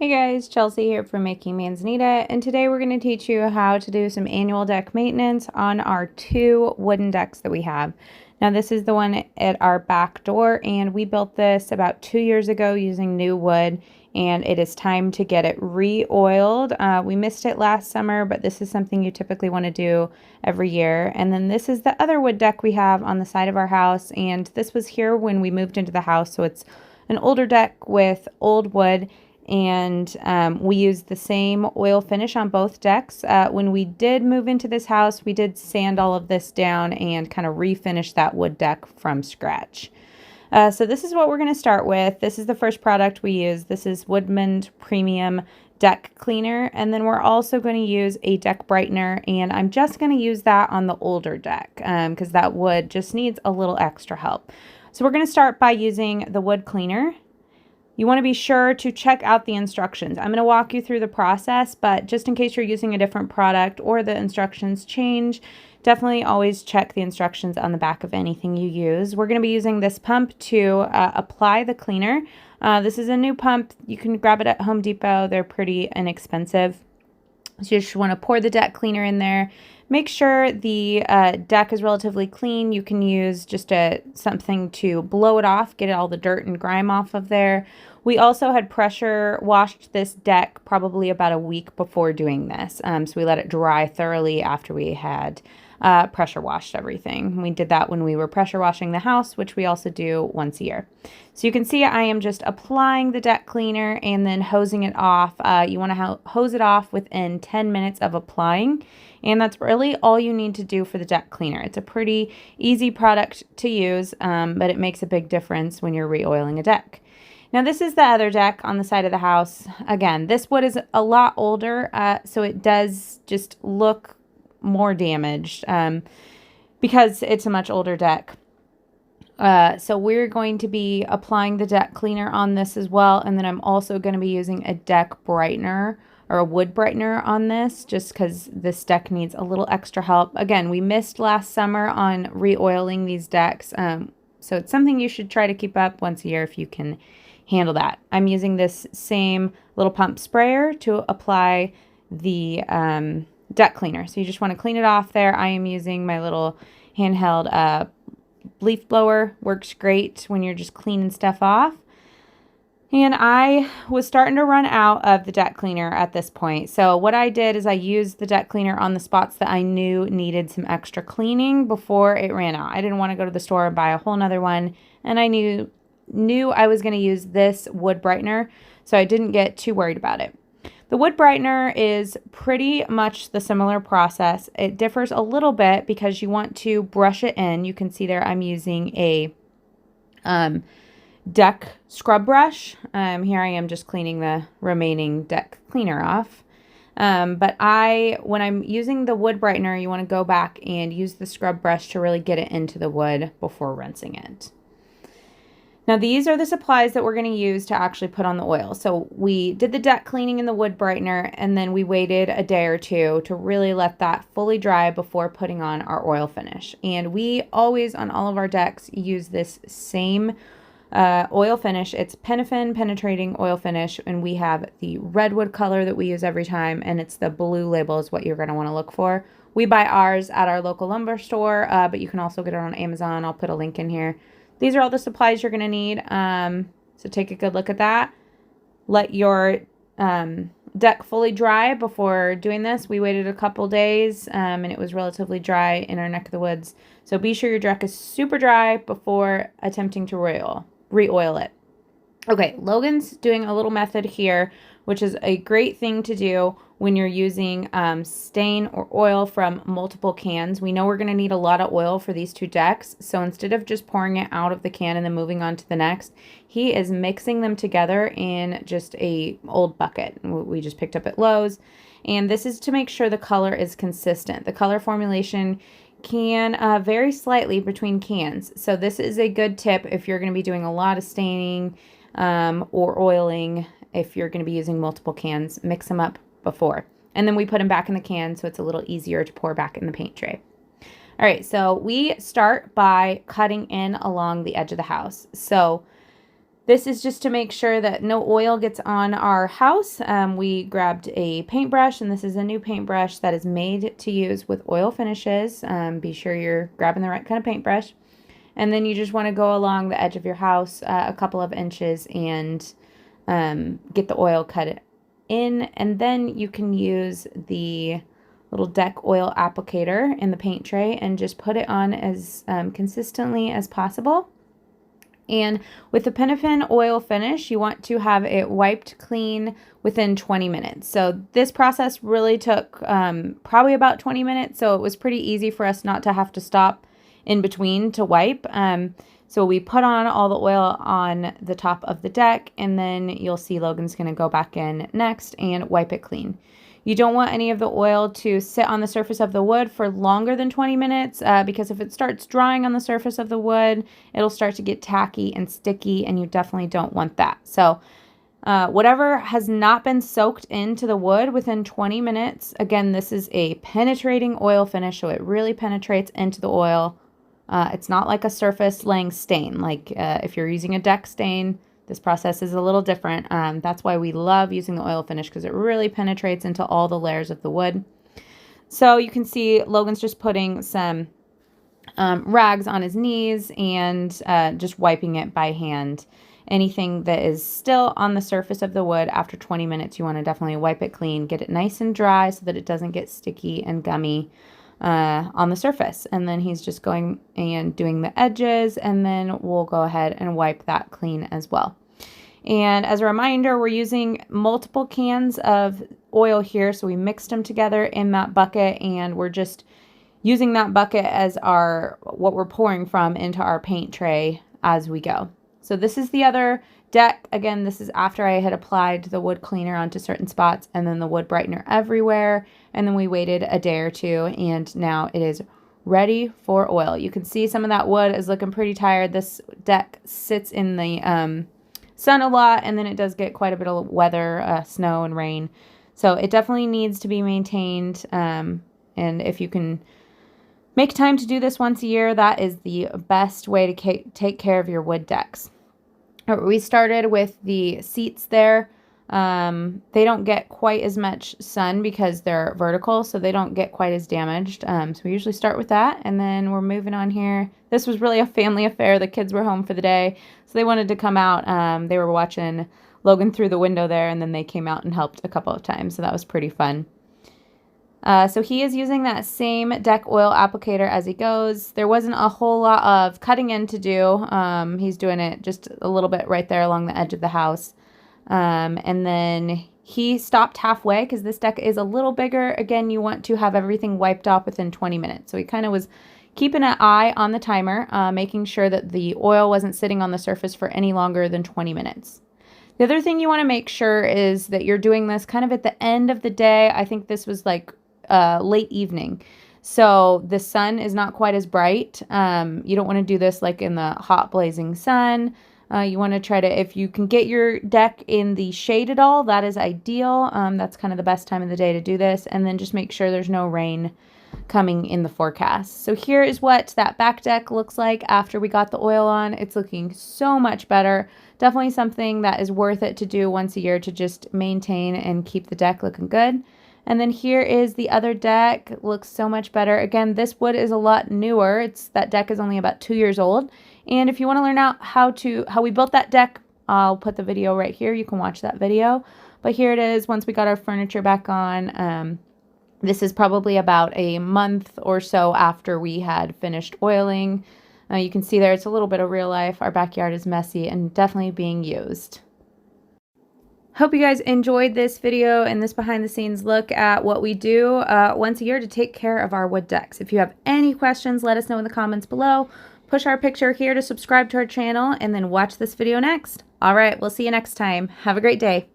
Hey guys, Chelsea here from Making Manzanita, and today we're going to teach you how to do some annual deck maintenance on our two wooden decks that we have. Now this is the one at our back door, and we built this about 2 years ago using new wood, and it is time to get it re-oiled. We missed it last summer, but this is something you typically want to do every year. And then this is the other wood deck we have on the side of our house, and this was here when we moved into the house, so it's an older deck with old wood. And we used the same oil finish on both decks. When we did move into this house, we did sand all of this down and kind of refinish that wood deck from scratch. So this is what we're going to start with. This is the first product we use. This is Woodman Premium Deck Cleaner. And then we're also going to use a deck brightener. And I'm just going to use that on the older deck because that wood just needs a little extra help. So we're going to start by using the wood cleaner. You want to be sure to check out the instructions. I'm going to walk you through the process, but just in case you're using a different product or the instructions change, definitely always check the instructions on the back of anything you use. We're going to be using this pump to apply the cleaner. This is a new pump. You can grab it at Home Depot. They're pretty inexpensive. So you just want to pour the deck cleaner in there. Make sure the deck is relatively clean. You can use just something to blow it off, get all the dirt and grime off of there. We also had pressure washed this deck probably about a week before doing this. So we let it dry thoroughly after we had pressure washed everything. We did that when we were pressure washing the house, which we also do once a year. So you can see I am just applying the deck cleaner and then hosing it off. You want to hose it off within 10 minutes of applying. And that's really all you need to do for the deck cleaner. It's a pretty easy product to use, but it makes a big difference when you're re-oiling a deck. Now this is the other deck on the side of the house. Again, this wood is a lot older, so it does just look more damaged because it's a much older deck. So we're going to be applying the deck cleaner on this as well, and then I'm also going to be using a deck brightener or a wood brightener on this just because this deck needs a little extra help. Again, we missed last summer on re-oiling these decks, so it's something you should try to keep up once a year if you can handle that. I'm using this same little pump sprayer to apply the deck cleaner. So you just want to clean it off there. I am using my little handheld leaf blower. Works great when you're just cleaning stuff off. And I was starting to run out of the deck cleaner at this point. So what I did is I used the deck cleaner on the spots that I knew needed some extra cleaning before it ran out. I didn't want to go to the store and buy a whole nother one. And I knew I was going to use this wood brightener, so I didn't get too worried about it. The wood brightener is pretty much the similar process. It differs a little bit because you want to brush it in. You can see there I'm using a deck scrub brush. Here I am just cleaning the remaining deck cleaner off. But when I'm using the wood brightener, you want to go back and use the scrub brush to really get it into the wood before rinsing it. Now these are the supplies that we're going to use to actually put on the oil. So we did the deck cleaning in the wood brightener, and then we waited a day or two to really let that fully dry before putting on our oil finish. And we always, on all of our decks, use this same oil finish. It's Penofin penetrating oil finish, and we have the redwood color that we use every time, and it's the blue label is what you're going to want to look for. We buy ours at our local lumber store, but you can also get it on Amazon. I'll put a link in here. These are all the supplies you're going to need, so take a good look at that. Let your deck fully dry before doing this. We waited a couple days, and it was relatively dry in our neck of the woods. So be sure your deck is super dry before attempting to re-oil it. Okay, Logan's doing a little method here, which is a great thing to do when you're using stain or oil from multiple cans. We know we're going to need a lot of oil for these two decks, so instead of just pouring it out of the can and then moving on to the next, he is mixing them together in just a old bucket we just picked up at Lowe's. And this is to make sure the color is consistent. The color formulation can vary slightly between cans, so this is a good tip if you're going to be doing a lot of staining or oiling. If you're going to be using multiple cans, mix them up before. And then we put them back in the can so it's a little easier to pour back in the paint tray. All right, so we start by cutting in along the edge of the house. So This is just to make sure that no oil gets on our house. We grabbed a paintbrush, and this is a new paintbrush that is made to use with oil finishes. Be sure you're grabbing the right kind of paintbrush. And then you just want to go along the edge of your house a couple of inches and get the oil cut in. And then you can use the little deck oil applicator in the paint tray and just put it on as consistently as possible. And with the Penofin oil finish, you want to have it wiped clean within 20 minutes. So this process really took probably about 20 minutes. So it was pretty easy for us not to have to stop in between to wipe. So we put on all the oil on the top of the deck, and then you'll see Logan's going to go back in next and wipe it clean. You don't want any of the oil to sit on the surface of the wood for longer than 20 minutes because if it starts drying on the surface of the wood, it'll start to get tacky and sticky, and you definitely don't want that. So whatever has not been soaked into the wood within 20 minutes, again, this is a penetrating oil finish, so it really penetrates into the oil. It's not like a surface laying stain. Like if you're using a deck stain, this process is a little different. That's why we love using the oil finish, because it really penetrates into all the layers of the wood. So you can see Logan's just putting some rags on his knees and just wiping it by hand. Anything that is still on the surface of the wood after 20 minutes, you want to definitely wipe it clean, get it nice and dry so that it doesn't get sticky and gummy on the surface. And then he's just going and doing the edges, and then we'll go ahead and wipe that clean as well. And as a reminder, we're using multiple cans of oil here, so we mixed them together in that bucket, and we're just using that bucket as what we're pouring from into our paint tray as we go. So this is the other deck. Again, this is after I had applied the wood cleaner onto certain spots and then the wood brightener everywhere. And then we waited a day or two, and now it is ready for oil. You can see some of that wood is looking pretty tired. This deck sits in the sun a lot, and then it does get quite a bit of weather, snow and rain. So it definitely needs to be maintained. And if you can make time to do this once a year, that is the best way to take care of your wood decks. We started with the seats there. They don't get quite as much sun because they're vertical, so they don't get quite as damaged. So we usually start with that, and then we're moving on here. This was really a family affair. The kids were home for the day, so they wanted to come out. They were watching Logan through the window there, and then they came out and helped a couple of times, so that was pretty fun. So he is using that same deck oil applicator as he goes. There wasn't a whole lot of cutting in to do. He's doing it just a little bit right there along the edge of the house. And then he stopped halfway because this deck is a little bigger. Again, you want to have everything wiped off within 20 minutes. So he kind of was keeping an eye on the timer, making sure that the oil wasn't sitting on the surface for any longer than 20 minutes. The other thing you want to make sure is that you're doing this kind of at the end of the day. I think this was like late evening. So the sun is not quite as bright. You don't want to do this like in the hot blazing sun. You want to try to, if you can get your deck in the shade at all, that is ideal. That's kind of the best time of the day to do this. And then just make sure there's no rain coming in the forecast. So here is what that back deck looks like after we got the oil on. It's looking so much better. Definitely something that is worth it to do once a year to just maintain and keep the deck looking good. And then here is the other deck. It looks so much better. Again, this wood is a lot newer. That deck is only about 2 years old. And if you want to learn out how we built that deck, I'll put the video right here. You can watch that video. But here it is once we got our furniture back on. This is probably about a month or so after we had finished oiling. You can see there it's a little bit of real life. Our backyard is messy and definitely being used. Hope you guys enjoyed this video and this behind the scenes look at what we do once a year to take care of our wood decks. If you have any questions, let us know in the comments below. Push our picture here to subscribe to our channel and then watch this video next. All right, we'll see you next time. Have a great day.